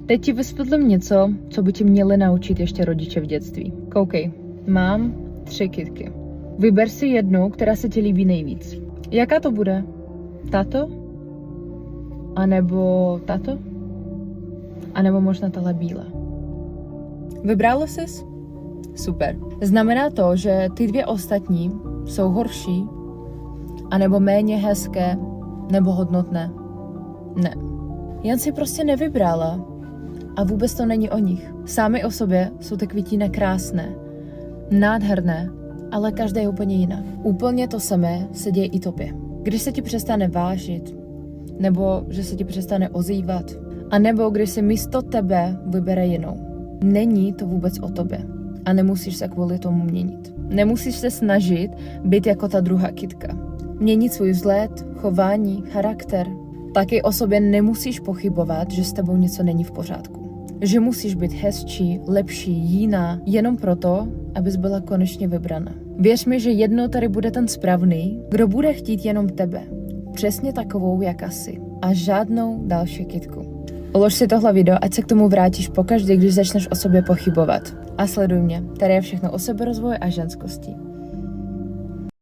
Teď ti vysvětlím něco, co by ti měli naučit ještě rodiče v dětství. Koukej, mám 3 kytky. Vyber si jednu, která se ti líbí nejvíc. Jaká to bude? Tato? A nebo tato? A nebo možná tahle bílá? Vybrala jsi? Super. Znamená to, že ty 2 ostatní jsou horší, anebo méně hezké, nebo hodnotné? Ne. Jen si prostě nevybrala a vůbec to není o nich. Sami o sobě jsou ty květiny krásné, nádherné, ale každé je úplně jiná. Úplně to samé se děje i tobě. Když se ti přestane vážit, nebo že se ti přestane ozývat, a nebo když si místo tebe vybere jinou. Není to vůbec o tobě a nemusíš se kvůli tomu měnit. Nemusíš se snažit být jako ta druhá kytka. Měnit svůj vzhled, chování, charakter. Taky o sobě nemusíš pochybovat, že s tebou něco není v pořádku. Že musíš být hezčí, lepší, jiná, jenom proto, abys byla konečně vybrana. Věř mi, že jednou tady bude ten správný, kdo bude chtít jenom tebe. Přesně takovou, jaká jsi. A žádnou další kytku. Ulož si tohle video, ať se k tomu vrátíš pokaždé, když začneš o sobě pochybovat. A sleduj mě, tady je všechno o seberozvoji a ženskosti.